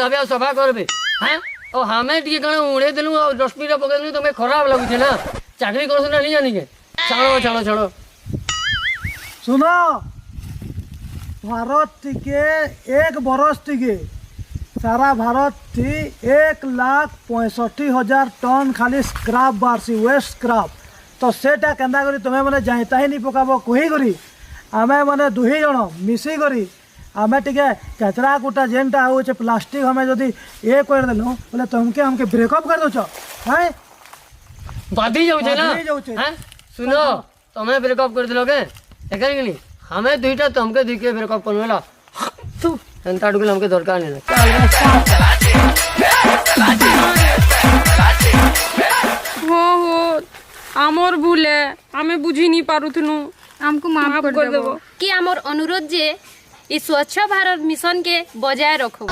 भावे सफा करबे हैं और हमें टी कण उड़े देलु और डस्टबिन रे पके देलु तमे खराब लागु ना चाकरी करस ना नहीं जानी के छाड़ो छाड़ो छाड़ो सुनो भारत टिके एक बरस टिके सारा भारत थी 1,65,000 टन खाली स्क्रैप बारसी वेस्ट स्क्रैप तो सेटा केंदा करी तुम्हें मैंने जाता ही नहीं पकाबो कही करी आमे मैंने दुही जन मिसी करी आमे टिके कचरा कुटा जेनटा होचे प्लास्टिक हमें जदि ये कर देलो बोले तुमके हमके ब्रेकअप कर दोछ हैं बाधी जाउछे ना बाधी जाउछे। हैं सुनो तमे ब्रेकअप कर दिलोगे एकर के नहीं हमें दुईटा तुमके दिखे ब्रेकअप करवेला तू एंता डुगल हमके दरकार नहीं हो आमर भूल है आमे बुझी नहीं पारुथनु हमको माफ कर देबो कि आमर अनुरोध जे इस स्वच्छ भारत मिशन के बजाय रखो।